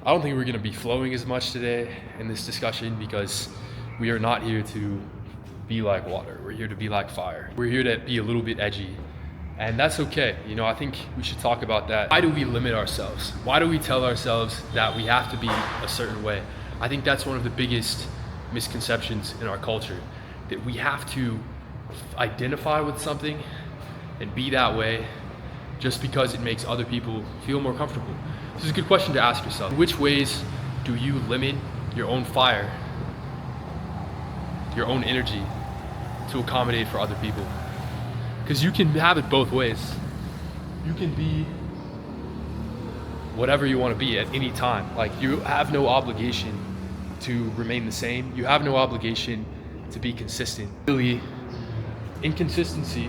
I don't think we're going to be flowing as much today in this discussion because we are not here to be like water. We're here to be like fire. We're here to be a little bit edgy. And that's okay. You know, I think we should talk about that. Why do we limit ourselves? Why do we tell ourselves that we have to be a certain way? I think that's one of the biggest misconceptions in our culture, that we have to identify with something and be that way just because it makes other people feel more comfortable. This is a good question to ask yourself. In which ways do you limit your own fire, your own energy to accommodate for other people? Because you can have it both ways. You can be whatever you want to be at any time. Like, you have no obligation to remain the same. You have no obligation to be consistent. Really, inconsistency,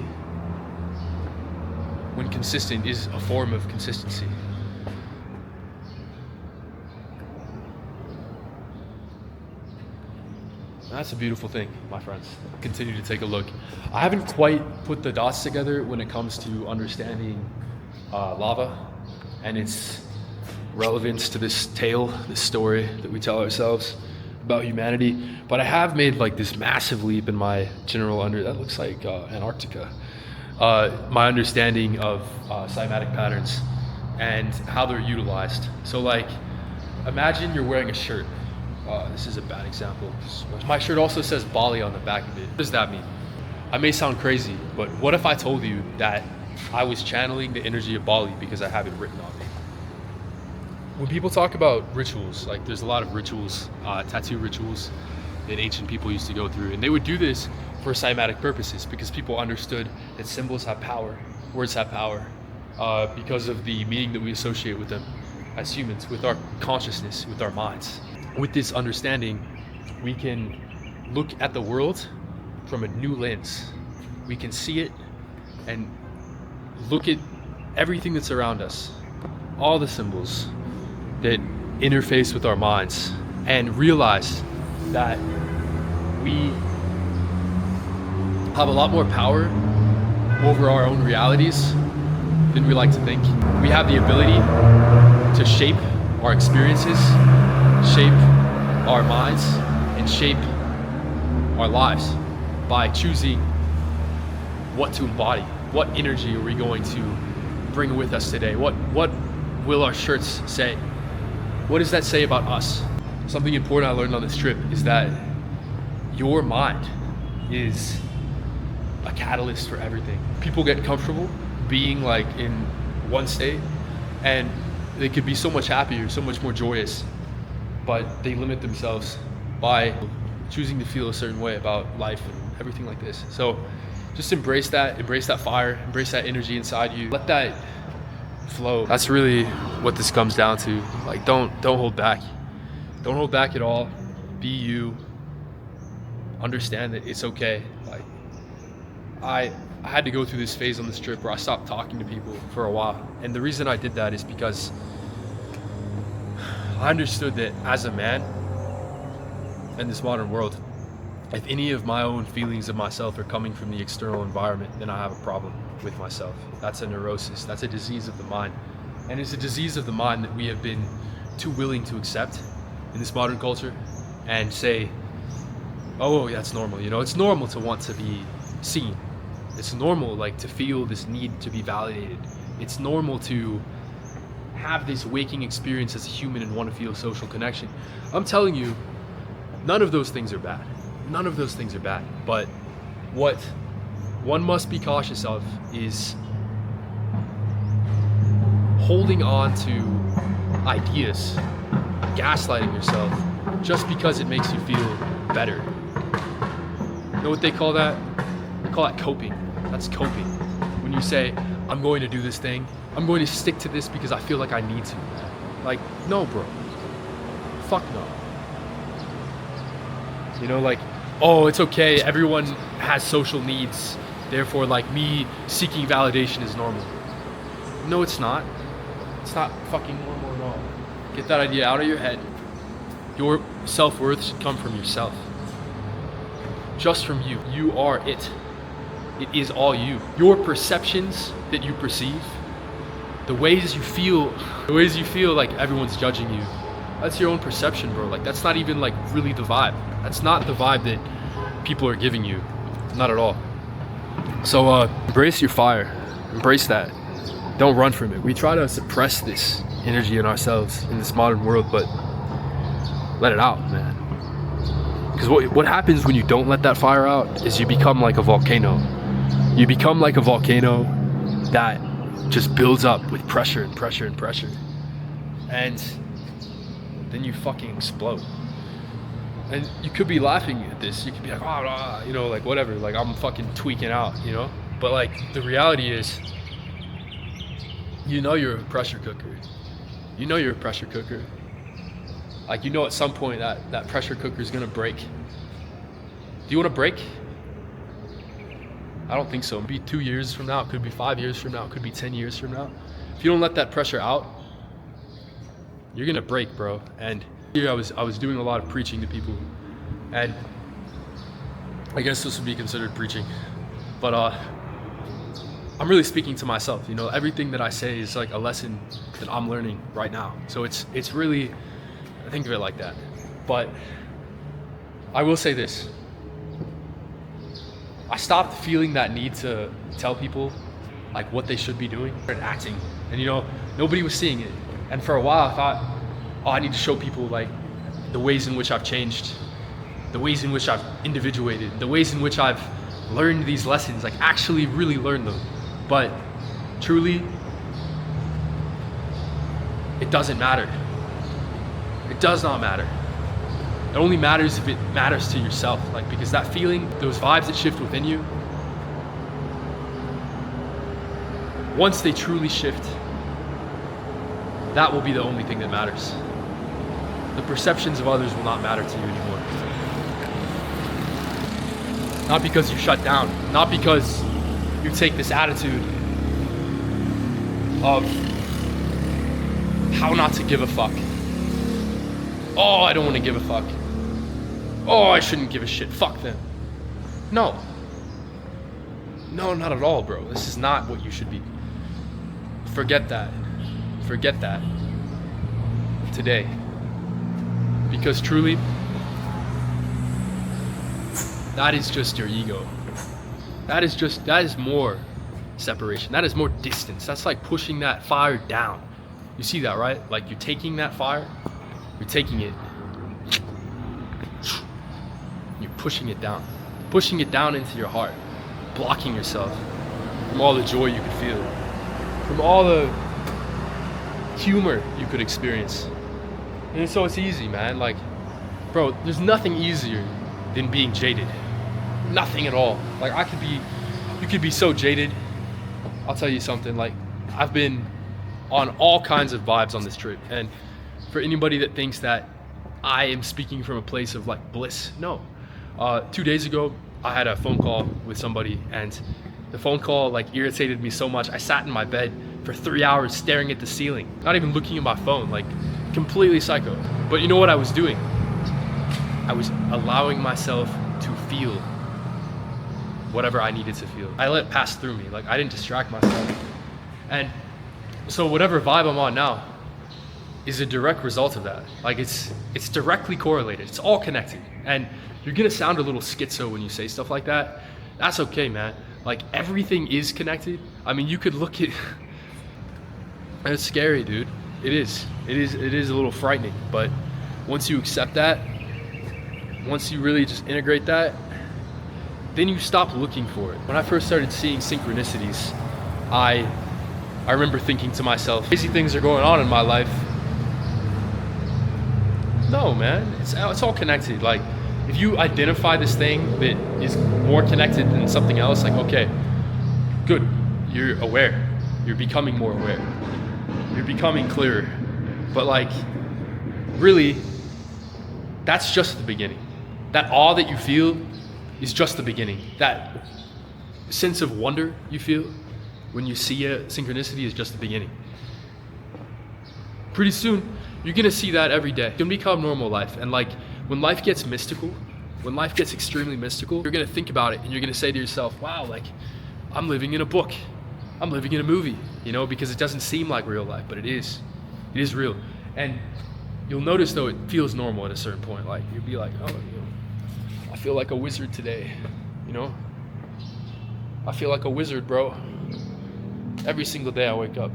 when consistent, is a form of consistency. That's a beautiful thing, my friends. Continue to take a look. I haven't quite put the dots together when it comes to understanding lava and its relevance to this tale, this story that we tell ourselves about humanity. But I have made like this massive leap in my general that looks like Antarctica. My understanding of cymatic patterns and how they're utilized. So like, imagine you're wearing a shirt. This is a bad example. My shirt also says Bali on the back of it. What does that mean? I may sound crazy, but what if I told you that I was channeling the energy of Bali because I have it written on me? When people talk about rituals, like there's a lot of rituals, tattoo rituals that ancient people used to go through, and they would do this for cymatic purposes because people understood that symbols have power, words have power, because of the meaning that we associate with them as humans, with our consciousness, with our minds. With this understanding, we can look at the world from a new lens. We can see it and look at everything that's around us, all the symbols that interface with our minds, and realize that we have a lot more power over our own realities than we like to think. We have the ability to shape our experiences, shape our minds, and shape our lives by choosing what to embody. What energy are we going to bring with us today? What will our shirts say? What does that say about us? Something important I learned on this trip is that your mind is a catalyst for everything. People get comfortable being like in one state, and they could be so much happier, so much more joyous, but they limit themselves by choosing to feel a certain way about life and everything like this. So just embrace that fire, embrace that energy inside you. Let that flow. That's really what this comes down to. Like, don't hold back. Don't hold back at all. Be you. Understand that it's okay. Like, I had to go through this phase on this trip where I stopped talking to people for a while. And the reason I did that is because I understood that as a man in this modern world, if any of my own feelings of myself are coming from the external environment, then I have a problem with myself. That's a neurosis. That's a disease of the mind. And it's a disease of the mind that we have been too willing to accept in this modern culture and say, oh, that's normal. You know, it's normal to want to be seen. It's normal, like, to feel this need to be validated. It's normal to have this waking experience as a human and want to feel social connection. I'm telling you, none of those things are bad. None of those things are bad. But what one must be cautious of is holding on to ideas, gaslighting yourself just because it makes you feel better. You know what they call that? They call that coping. That's coping. When you say, I'm going to do this thing, I'm going to stick to this because I feel like I need to. Like, no, bro. Fuck no. You know, like, oh, it's okay, everyone has social needs, therefore, like, me seeking validation is normal. No, it's not. It's not fucking normal at all. Get that idea out of your head. Your self-worth should come from yourself. Just from you. You are it. It is all you. Your perceptions that you perceive, the ways you feel like everyone's judging you, That's your own perception, bro. Like, that's not even like really the vibe. That's not the vibe that people are giving you. Not at all. So embrace your fire. Embrace that. Don't run from it. We try to suppress this energy in ourselves in this modern world, but let it out, man. Because what happens when you don't let that fire out is you become like a volcano. You become like a volcano that just builds up with pressure and pressure and pressure. And then you fucking explode. And you could be laughing at this. You could be like, oh, you know, like whatever, like I'm fucking tweaking out, you know? But like the reality is, you know you're a pressure cooker. You know you're a pressure cooker. Like, you know at some point that pressure cooker is gonna break. Do you wanna break? I don't think so. It could be 2 years from now, it could be 5 years from now, it could be 10 years from now. If you don't let that pressure out, you're gonna break, bro. And here I was doing a lot of preaching to people, and I guess this would be considered preaching, but I'm really speaking to myself. You know, everything that I say is like a lesson that I'm learning right now. So it's really, I think of it like that. But I will say this. I stopped feeling that need to tell people like what they should be doing and acting. And you know, nobody was seeing it. And for a while I thought, oh, I need to show people like the ways in which I've changed, the ways in which I've individuated, the ways in which I've learned these lessons, like actually really learned them. But truly, it doesn't matter. It does not matter. It only matters if it matters to yourself, like, because that feeling, those vibes that shift within you, once they truly shift, that will be the only thing that matters. The perceptions of others will not matter to you anymore. Not because you shut down, not because you take this attitude of how not to give a fuck. Oh, I don't want to give a fuck. Oh, I shouldn't give a shit. Fuck them. No. No, not at all, bro. This is not what you should be. Forget that. Forget that. Today. Because truly, that is just your ego. That is more separation. That is more distance. That's like pushing that fire down. You see that, right? Like you're taking that fire, you're taking it, you're pushing it down into your heart, blocking yourself from all the joy you could feel, from all the humor you could experience. And so it's easy, man. Like, bro, there's nothing easier than being jaded. Nothing at all. Like, you could be so jaded. I'll tell you something, like, I've been on all kinds of vibes on this trip. And for anybody that thinks that I am speaking from a place of like bliss, no. 2 days ago, I had a phone call with somebody, and the phone call like irritated me so much. I sat in my bed for 3 hours staring at the ceiling, not even looking at my phone, like completely psycho. But you know what I was doing? I was allowing myself to feel whatever I needed to feel. I let it pass through me. Like, I didn't distract myself. And so whatever vibe I'm on now is a direct result of that. Like, it's directly correlated. It's all connected. And you're gonna sound a little schizo when you say stuff like that. That's okay, man. Like, everything is connected. I mean, you could look at and it's scary, dude. It is a little frightening. But once you accept that, once you really just integrate that, then you stop looking for it. When I first started seeing synchronicities, I remember thinking to myself, crazy things are going on in my life. No, man, it's all connected. Like, if you identify this thing that is more connected than something else, like, okay, good, you're aware. You're becoming more aware. You're becoming clearer. But like, really, that's just the beginning. That awe that you feel is just the beginning. That sense of wonder you feel when you see a synchronicity is just the beginning. Pretty soon, you're gonna see that every day. It's gonna become normal life. And like, when life gets mystical, when life gets extremely mystical, you're gonna think about it and you're gonna say to yourself, wow, like, I'm living in a book. I'm living in a movie, you know, because it doesn't seem like real life, but it is. It is real. And You'll notice though it feels normal at a certain point. Like you'll be like, oh, I feel like a wizard today, you know? I feel like a wizard, bro. Every single day I wake up.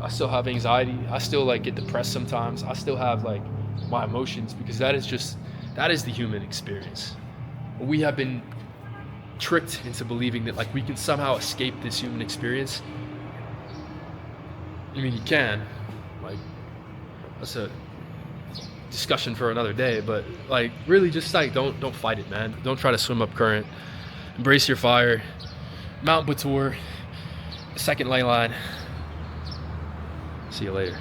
I still have anxiety. I still like get depressed sometimes. I still have like my emotions because that is the human experience. We have been tricked into believing that like we can somehow escape this human experience. I mean, you can, like, that's a discussion for another day, but like really just like don't fight it, man. Don't try to swim up current. Embrace your fire. Mount Batur, second ley line. See you later.